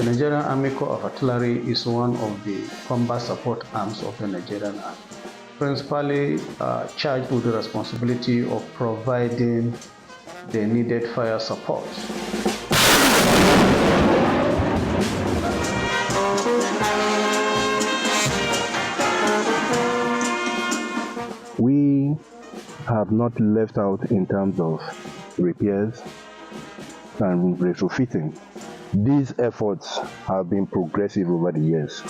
Nigerian Army Corps of Artillery is one of the combat support arms of the Nigerian Army, principally charged with the responsibility of providing the needed fire support. We have not left out in terms of repairs and retrofitting. These efforts have been progressive over the years.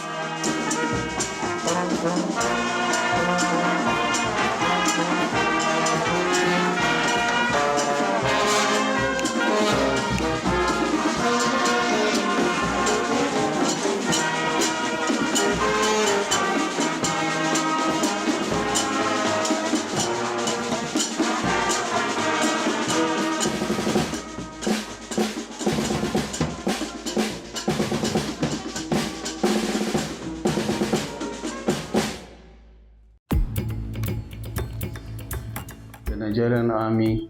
The Nigerian Army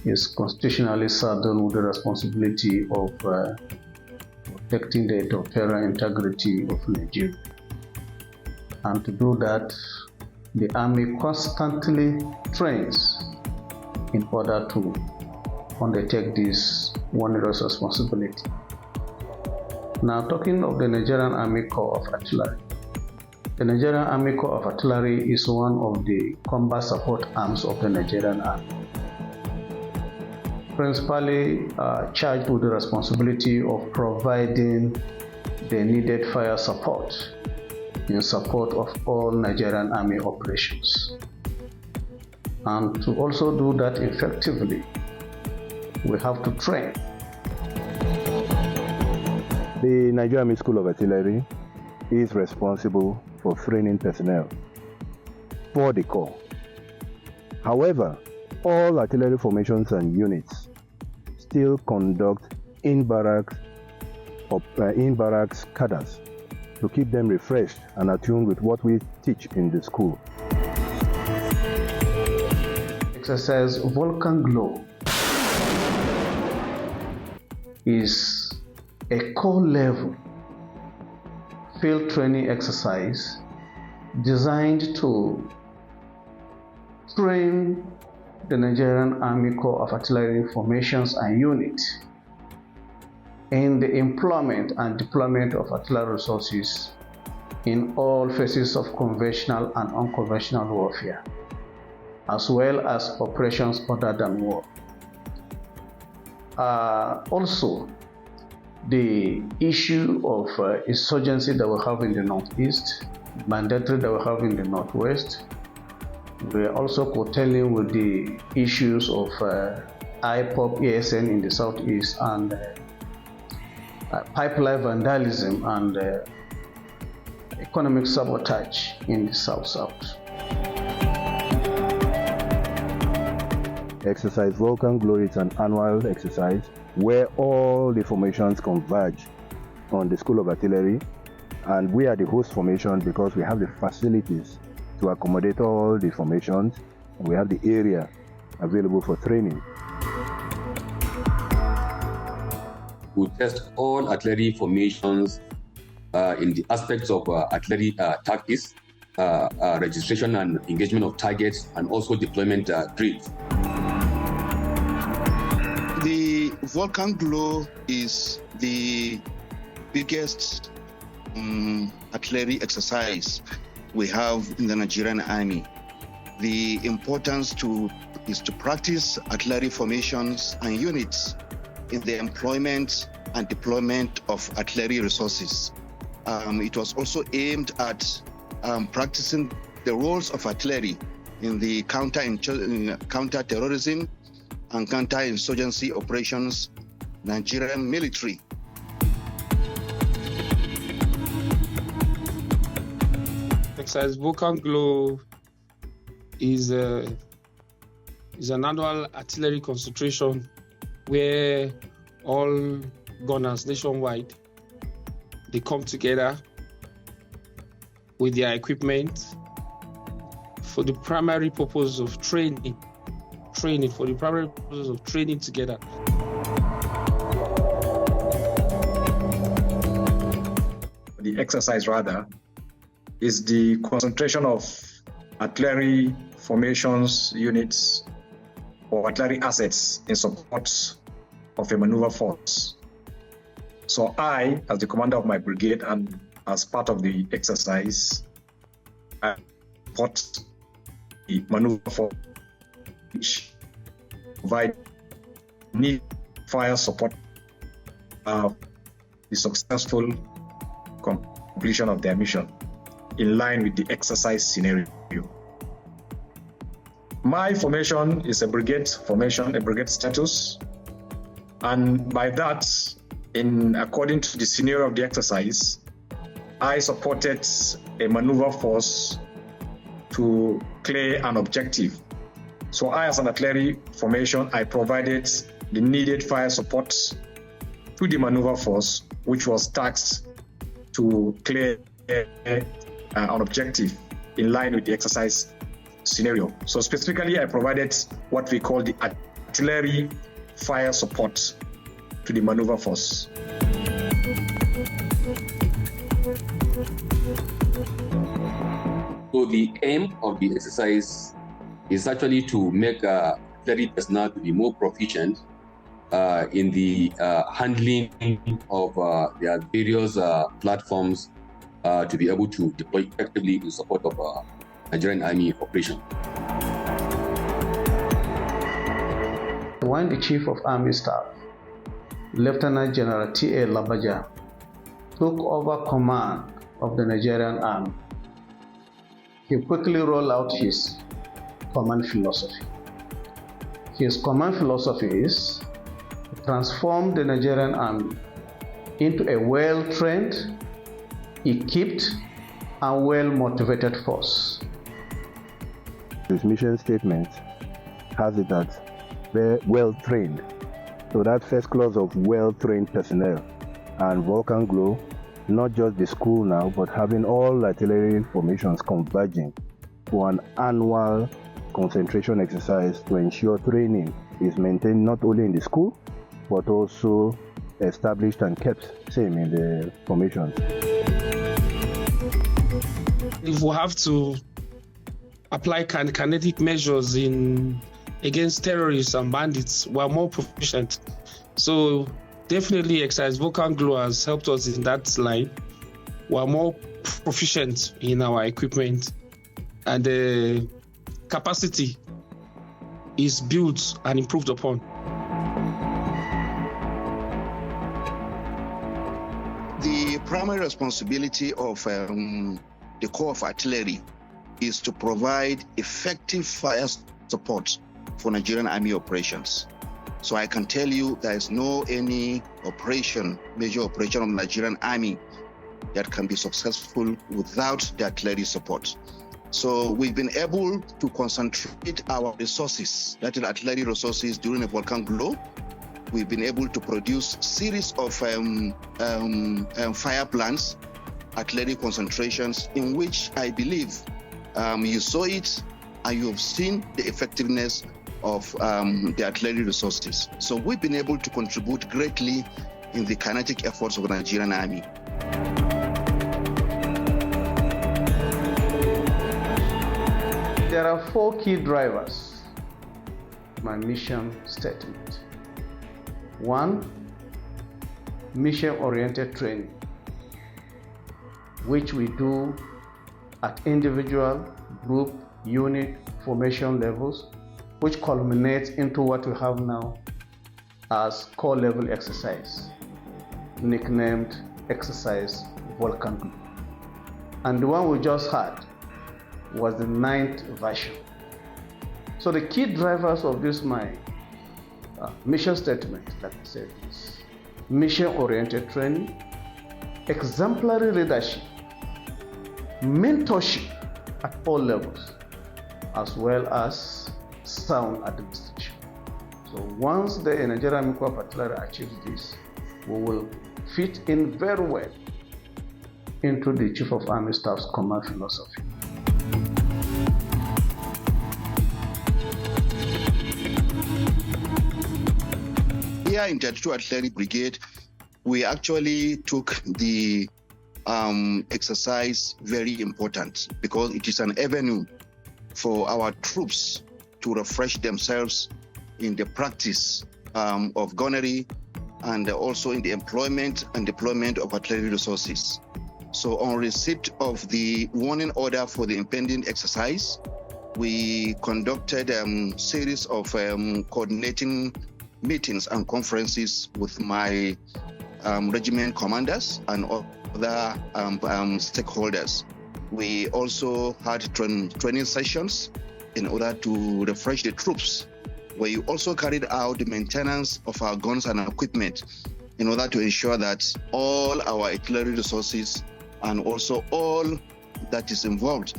is constitutionally saddled with the responsibility of protecting the territorial integrity of Nigeria. And to do that, the Army constantly trains in order to undertake this onerous responsibility. Now, talking of the Nigerian Army Corps of Artillery. The Nigerian Army Corps of Artillery is one of the combat support arms of the Nigerian Army, principally charged with the responsibility of providing the needed fire support in support of all Nigerian Army operations. And to also do that effectively, we have to train. The Nigerian Army School of Artillery is responsible for training personnel for the Corps. However, all artillery formations and units still conduct in-barracks cadres to keep them refreshed and attuned with what we teach in the school. Exercise Vulcanglow is a core level field training exercise designed to train the Nigerian Army Corps of Artillery formations and units in the employment and deployment of artillery resources in all phases of conventional and unconventional warfare, as well as operations other than war. Also, the issue of insurgency that we have in the northeast, mandatory that we have in the northwest. We are also curtailing with the issues of IPOP, ASN in the southeast, and pipeline vandalism and economic sabotage in the south-south. Exercise Vulcanglow is an annual exercise where all the formations converge on the School of Artillery, and we are the host formation because we have the facilities to accommodate all the formations, and we have the area available for training. We test all artillery formations in the aspects of artillery tactics, registration and engagement of targets, and also deployment drills. The Vulcanglow is the biggest artillery exercise we have in the Nigerian Army. The importance is to practice artillery formations and units in the employment and deployment of artillery resources. It was also aimed at practicing the roles of artillery in the counter-terrorism and counter-insurgency operations Nigerian military. Exercise Vulcanglow is an annual artillery concentration where all gunners nationwide, they come together with their equipment for the primary purpose of training together. the exercise rather, is the concentration of artillery formations, units, or artillery assets in support of a maneuver force. So I, as the commander of my brigade and as part of the exercise, I support the maneuver force, which provide need fire support the successful completion of their mission in line with the exercise scenario. My formation is a brigade formation, a brigade status, and by that, according to the scenario of the exercise, I supported a maneuver force to clear an objective. So I, as an artillery formation, I provided the needed fire support to the maneuver force, which was tasked to clear an objective in line with the exercise scenario. So specifically, I provided what we call the artillery fire support to the maneuver force. So the aim of the exercise is actually to make artillery personnel to be more proficient in the handling of their various platforms to be able to deploy effectively in support of Nigerian Army operation. When the Chief of Army Staff, Lieutenant General T.A. Labaja, took over command of the Nigerian Army, he quickly rolled out his command philosophy. His command philosophy is to transform the Nigerian Army into a well-trained, equipped, and well-motivated force. His mission statement has it that they're well-trained. So that first clause of well-trained personnel and Vulcanglow, not just the school now, but having all artillery formations converging for an annual concentration exercise to ensure training is maintained not only in the school, but also established and kept same in the formations. If we have to apply kinetic measures against terrorists and bandits, we are more proficient. So definitely exercise Vulcanglow has helped us in that line. We are more proficient in our equipment, and the capacity is built and improved upon. The primary responsibility of the Corps of Artillery is to provide effective fire support for Nigerian Army operations. So I can tell you there is no any major operation of the Nigerian Army that can be successful without the artillery support. So we've been able to concentrate our resources, that is artillery resources, during a Vulcanglow. We've been able to produce series of fire plans, artillery concentrations, in which I believe you saw it and you have seen the effectiveness of the artillery resources. So we've been able to contribute greatly in the kinetic efforts of the Nigerian Army. There are 4 key drivers to my mission statement. 1, mission-oriented training, which we do at individual, group, unit, formation levels, which culminates into what we have now as core level exercise, nicknamed Exercise Vulcanglow. And the one we just had was the 9th version. So the key drivers of this my mission statement, like I said, is mission-oriented training, exemplary leadership, mentorship at all levels, as well as sound administration. So once the Nigerian Army Corps of Artillery achieves this, we will fit in very well into the Chief of Army Staff's command philosophy. Here in 32 Artillery Brigade, we actually took the exercise very important because it is an avenue for our troops to refresh themselves in the practice of gunnery and also in the employment and deployment of artillery resources. So on receipt of the warning order for the impending exercise, we conducted a series of coordinating meetings and conferences with my regiment commanders and other stakeholders. We also had training sessions in order to refresh the troops. We also carried out the maintenance of our guns and equipment in order to ensure that all our artillery resources and also all that is involved,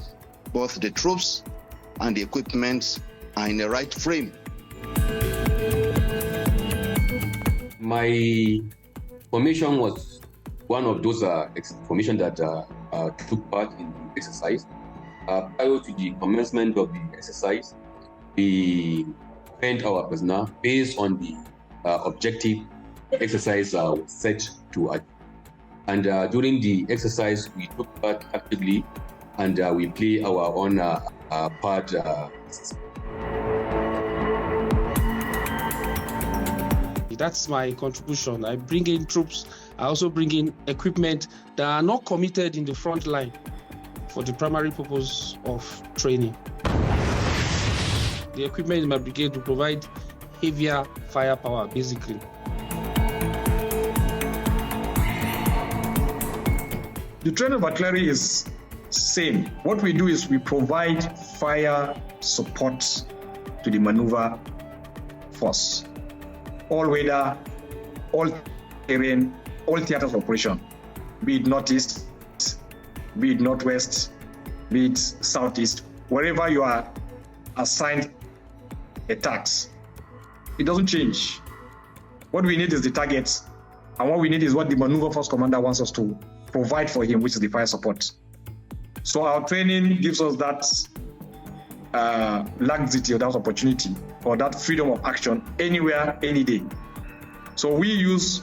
both the troops and the equipment, are in the right frame. My formation was one of those formations that took part in the exercise. Prior to the commencement of the exercise, we trained our personnel based on the objective exercise was set to achieve. And during the exercise, we took part actively and we play our own part. That's my contribution. I bring in troops. I also bring in equipment that are not committed in the front line for the primary purpose of training. The equipment in my brigade will provide heavier firepower, basically. The training of artillery is same. What we do is we provide fire support to the maneuver force. All weather, all terrain, all theaters of operation, be it northeast, be it northwest, be it southeast, wherever you are assigned a task, it doesn't change. What we need is the target, and what we need is what the maneuver force commander wants us to provide for him, which is the fire support. So our training gives us that laxity or that opportunity or that freedom of action anywhere, any day. So we use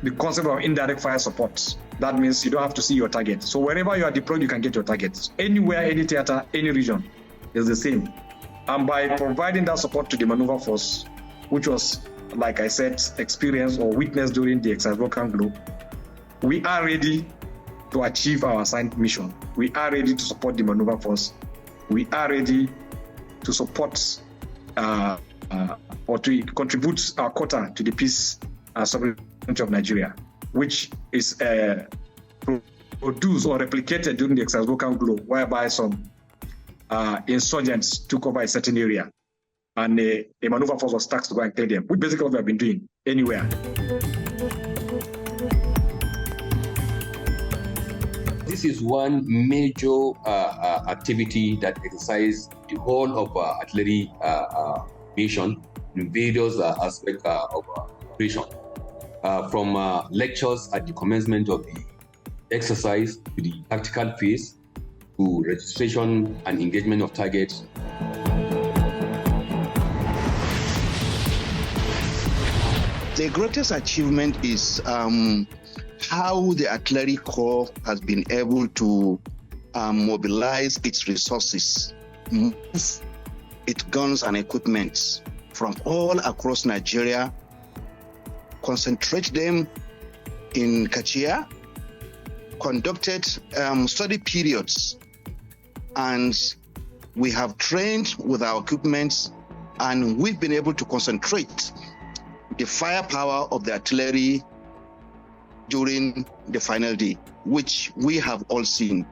the concept of indirect fire support. That means you don't have to see your target. So wherever you are deployed, you can get your target. Anywhere, any theater, any region is the same. And by providing that support to the maneuver force, which was, like I said, experienced or witnessed during the exercise Vulcanglow, we are ready to achieve our assigned mission. We are ready to support the maneuver force. We are ready to support or to contribute our quota to the peace and sovereignty of Nigeria, which is produced or replicated during the exercise Vulcanglow, whereby some insurgents took over a certain area and a maneuver force was tasked to go and clear them, which basically what we have been doing anywhere. This is one major activity that exercises the whole of artillery mission in various aspects of operation. From lectures at the commencement of the exercise to the tactical phase to registration and engagement of targets. The greatest achievement is how the Artillery Corps has been able to mobilize its resources, move its guns and equipment from all across Nigeria, concentrate them in Kachia, conducted study periods, and we have trained with our equipment, and we've been able to concentrate the firepower of the artillery during the final day, which we have all seen.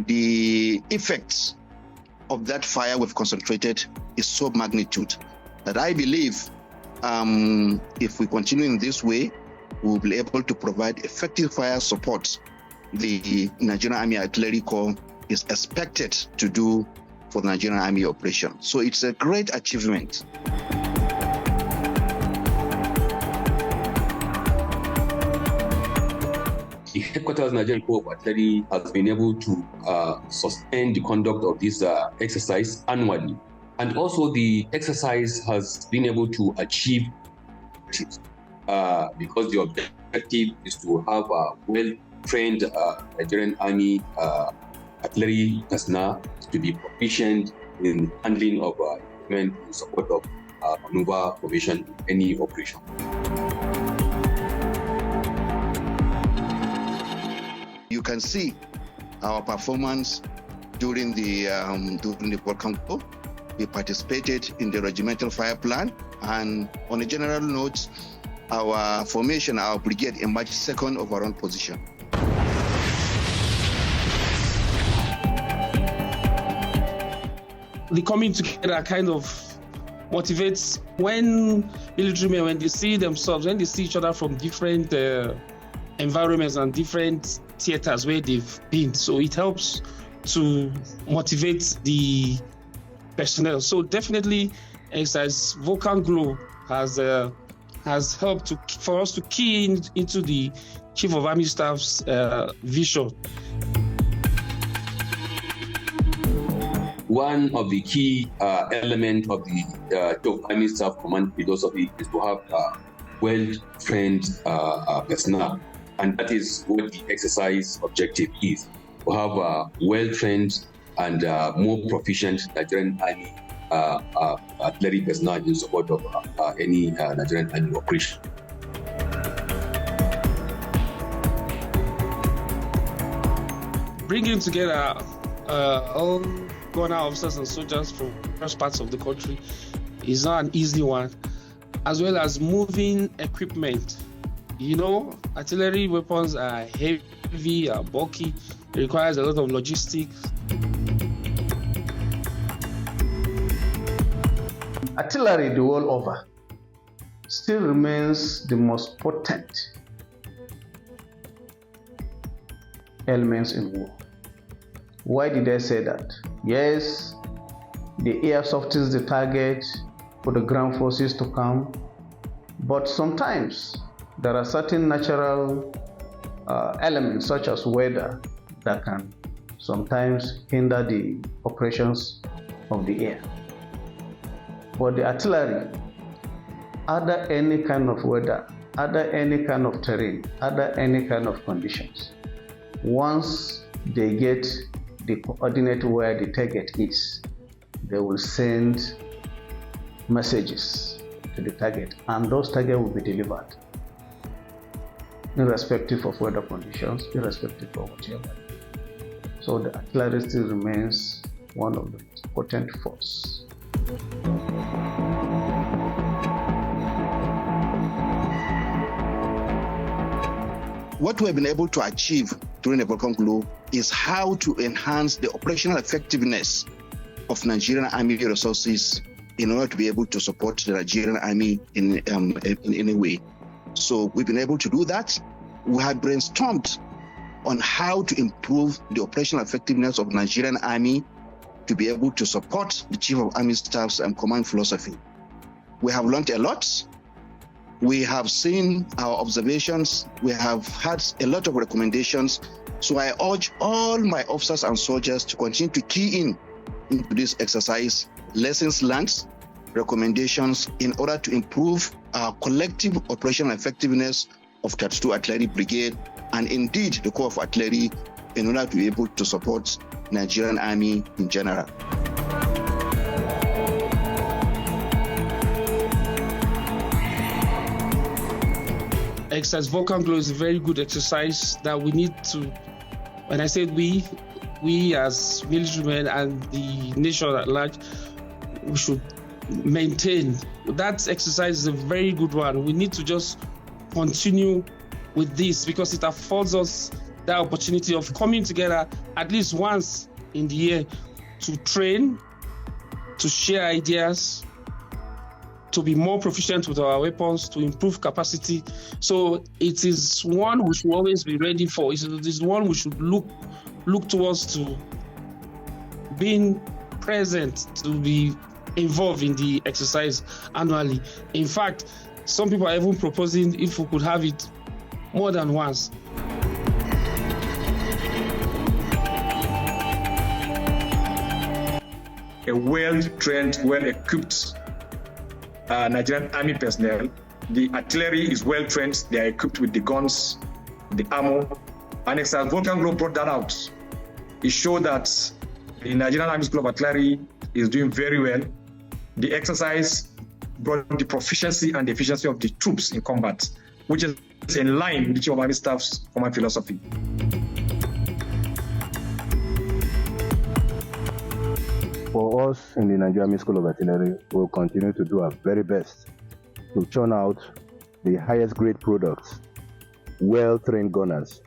The effects of that fire we've concentrated is so magnitude that I believe if we continue in this way, we'll be able to provide effective fire support the Nigerian Army Artillery Corps is expected to do for the Nigerian Army operation. So it's a great achievement. The headquarters Nigerian Corps of Artillery has been able to sustain the conduct of this exercise annually. And also the exercise has been able to achieve because the objective is to have a trained Nigerian Army artillery personnel to be proficient in handling of equipment in support of maneuver formation in any operation. You can see our performance during the Vulcanglow. We participated in the regimental fire plan, and on a general note, our formation, our brigade emerged second overall position. The coming together kind of motivates when military men, when they see themselves, when they see each other from different environments and different theaters where they've been. So it helps to motivate the personnel. So definitely, exercise Vulcanglow has helped for us to key into the Chief of Army Staff's vision. One of the key elements of the Chief of Army Staff Command philosophy is to have well-trained personnel, and that is what the exercise objective is: to have well-trained and more proficient Nigerian Army artillery personnel in support of any Nigerian Army operation. Bringing together all gunner officers and soldiers from various parts of the country is not an easy one, as well as moving equipment. You know, artillery weapons are heavy, are bulky, it requires a lot of logistics. Artillery the world over still remains the most potent elements in war. Why did I say that? Yes, the air softens the target for the ground forces to come, but sometimes there are certain natural elements such as weather that can sometimes hinder the operations of the air. For the artillery, under any kind of weather, under any kind of terrain, under any kind of conditions, once they get the coordinate where the target is, they will send messages to the target, and those targets will be delivered, irrespective of weather conditions, irrespective of whatever. So the artillery still remains one of the most potent forces. What we have been able to achieve during the Vulcanglow is how to enhance the operational effectiveness of Nigerian Army resources in order to be able to support the Nigerian Army in any way. So we've been able to do that. We have brainstormed on how to improve the operational effectiveness of Nigerian Army to be able to support the Chief of Army Staff's command philosophy. We have learned a lot. We have seen our observations. We have had a lot of recommendations. So I urge all my officers and soldiers to continue to key into this exercise, lessons learned, recommendations, in order to improve our collective operational effectiveness of 32 Artillery Brigade and indeed the Corps of Artillery in order to be able to support Nigerian Army in general. Exercise Vulcanglow is a very good exercise that we need to, when I said we as military men and the nation at large, we should maintain. That exercise is a very good one. We need to just continue with this because it affords us that opportunity of coming together at least once in the year to train, to share ideas, to be more proficient with our weapons, to improve capacity. So it is one we should always be ready for. It is one we should look towards to being present, to be involved in the exercise annually. In fact, some people are even proposing if we could have it more than once. A well-trained, well-equipped Nigerian Army personnel. The artillery is well-trained. They are equipped with the guns, the ammo, And Exercise Vulcanglow brought that out. It showed that the Nigerian Army School of Artillery is doing very well. The exercise brought the proficiency and the efficiency of the troops in combat, which is in line with the Chief of Army Staff's command philosophy. For us in the Nigerian Army School of Artillery, we'll continue to do our very best to churn out the highest grade products, well-trained gunners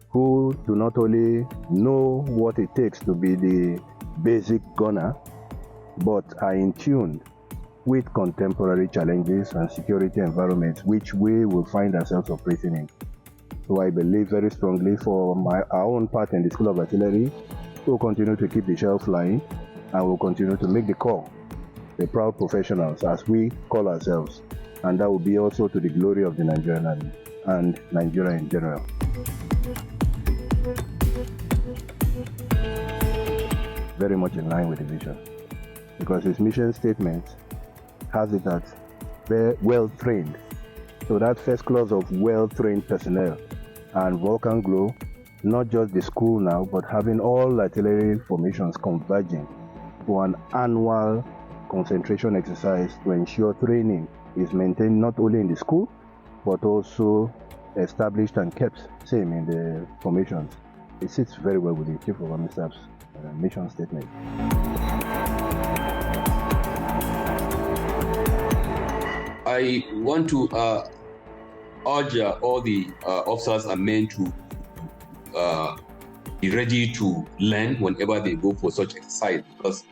who do not only know what it takes to be the basic gunner, but are in tune with contemporary challenges and security environments which we will find ourselves operating in. So I believe very strongly for our own part in the School of Artillery, we'll continue to keep the shell flying and we'll continue to make the call, the proud professionals as we call ourselves. And that will be also to the glory of the Nigerian Army and Nigeria in general. Very much in line with the vision, because his mission statement has it as very well trained. So that first clause of well-trained personnel and Vulcanglow, not just the school now, but having all artillery formations converging for an annual concentration exercise to ensure training is maintained not only in the school, but also established and kept same in the formations. It sits very well with the Chief of Army Staff's mission statement. I want to urge all the officers and men to be ready to learn whenever they go for such exercise, because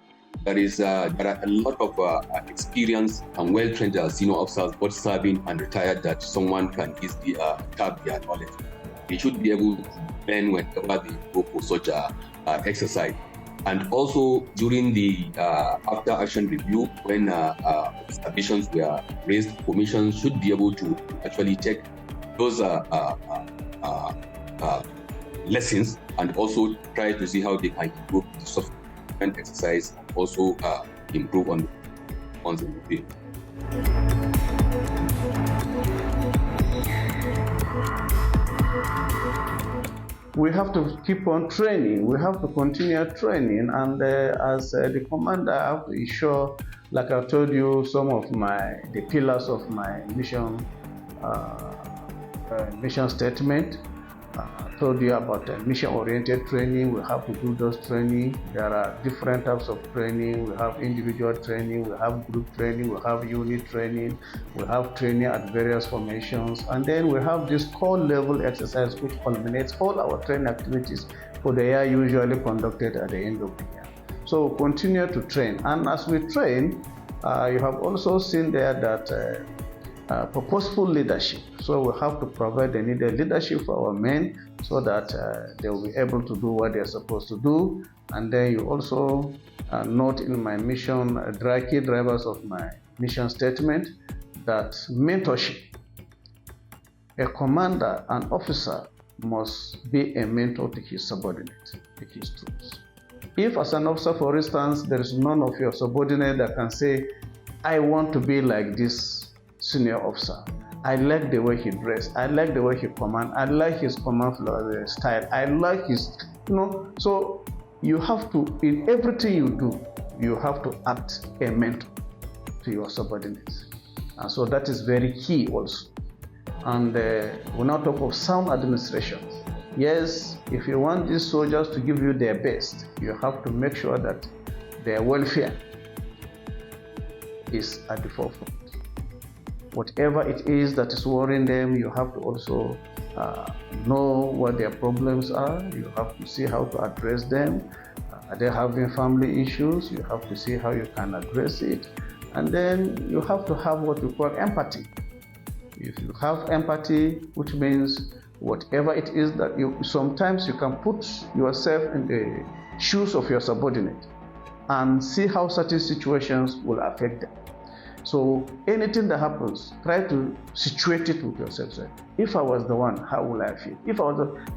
there are a lot of experienced and well-trained senior officers, both serving and retired, that someone can easily tap their knowledge. They should be able to learn whenever they go for such exercise. And also during the after action review, when observations were raised, commissions should be able to actually take those lessons and also try to see how they can improve the subsequent exercise and also improve on the field. We have to keep on training. We have to continue training, and as the commander, I have to ensure, like I told you, some of the pillars of my mission statement. I told you about mission-oriented training. We have to do those training. There are different types of training. We have individual training, we have group training, we have unit training, we have training at various formations, and then we have this core level exercise which culminates all our training activities for the year, usually conducted at the end of the year. So continue to train, and as we train, you have also seen there that purposeful leadership. So we have to provide the needed leadership for our men so that they will be able to do what they're supposed to do. And then you also note in my mission, key drivers of my mission statement, that mentorship. A commander, an officer, must be a mentor to his subordinate, to his troops. If as an officer, for instance, there is none of your subordinate that can say, I want to be like this senior officer. I like the way he dressed. I like the way he commands. I like his command style. I like his, So you have to, in everything you do, you have to act a mentor to your subordinates. And so that is very key also. And we now talk of sound administration. Yes, if you want these soldiers to give you their best, you have to make sure that their welfare is at the forefront. Whatever it is that is worrying them, you have to also know what their problems are. You have to see how to address them. Are they having family issues? You have to see how you can address it. And then you have to have what we call empathy. If you have empathy, which means whatever it is that sometimes you can put yourself in the shoes of your subordinate and see how certain situations will affect them. So anything that happens, try to situate it with yourself. If I was the one, how will I feel?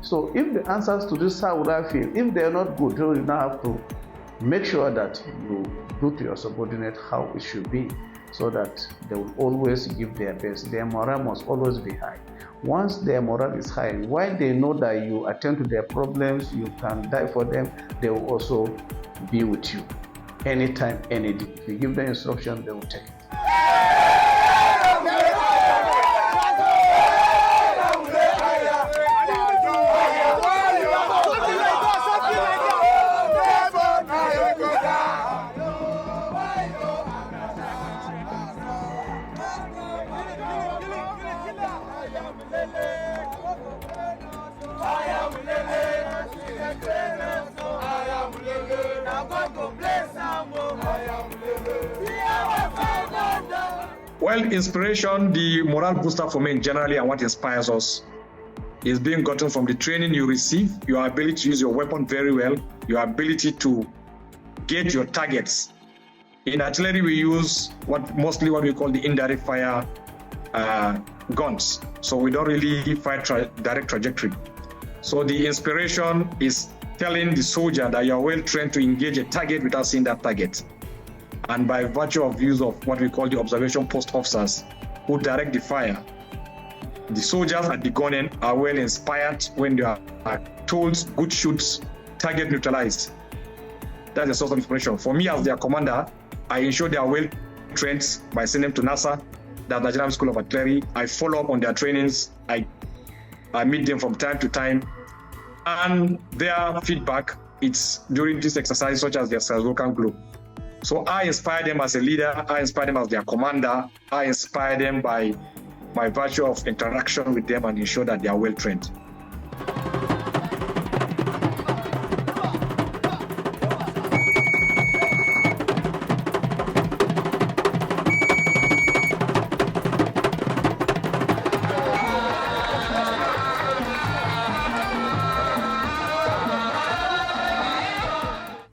So if the answers to this, how will I feel? If they are not good, you now have to make sure that you do to your subordinate how it should be. so that they will always give their best. Their morale must always be high. Once their morale is high, while they know that you attend to their problems, you can die for them, they will also be with you anytime, any day. If you give them instruction, they will take it. Well, inspiration, the morale booster for men generally, and what inspires us is being gotten from the training you receive, your ability to use your weapon very well, your ability to gauge your targets. In artillery, we use mostly what we call the indirect fire guns. So we don't really fire direct trajectory. So the inspiration is telling the soldier that you're well trained to engage a target without seeing that target. And by virtue of use of what we call the observation post officers who direct the fire, the soldiers at the gun end are well inspired when they are told good shoots, target neutralized. That's a source of inspiration. For me as their commander, I ensure they are well trained by sending them to NASA, the Nigerian School of Artillery. I follow up on their trainings. I meet them from time to time. And their feedback, it's during this exercise, such as their Vulcanglow. So I inspire them as a leader, I inspire them as their commander, I inspire them by virtue of interaction with them and ensure that they are well trained.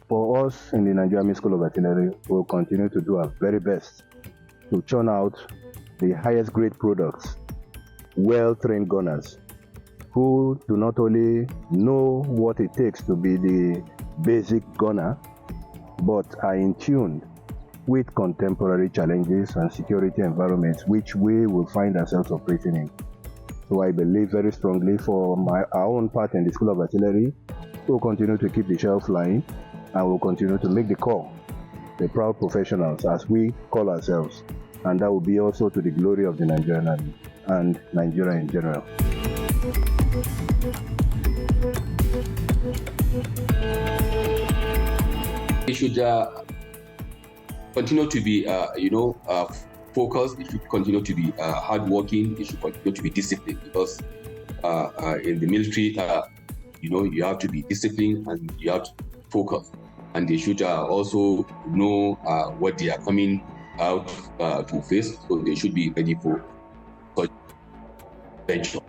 For us in the Nigerian School of Artillery, we'll continue to do our very best to churn out the highest grade products, well-trained gunners who do not only know what it takes to be the basic gunner, but are in tune with contemporary challenges and security environments which we will find ourselves operating in. So I believe very strongly for our own part in the School of Artillery, we'll continue to keep the shelf line and we'll continue to make the call, the proud professionals as we call ourselves. And that will be also to the glory of the Nigerian Army and Nigeria in general. It should continue to be, focused. It should continue to be hardworking. It should continue to be disciplined, because in the military, you have to be disciplined and you have to focus. And they should also know what they are coming out to face, so they should be ready for such venture.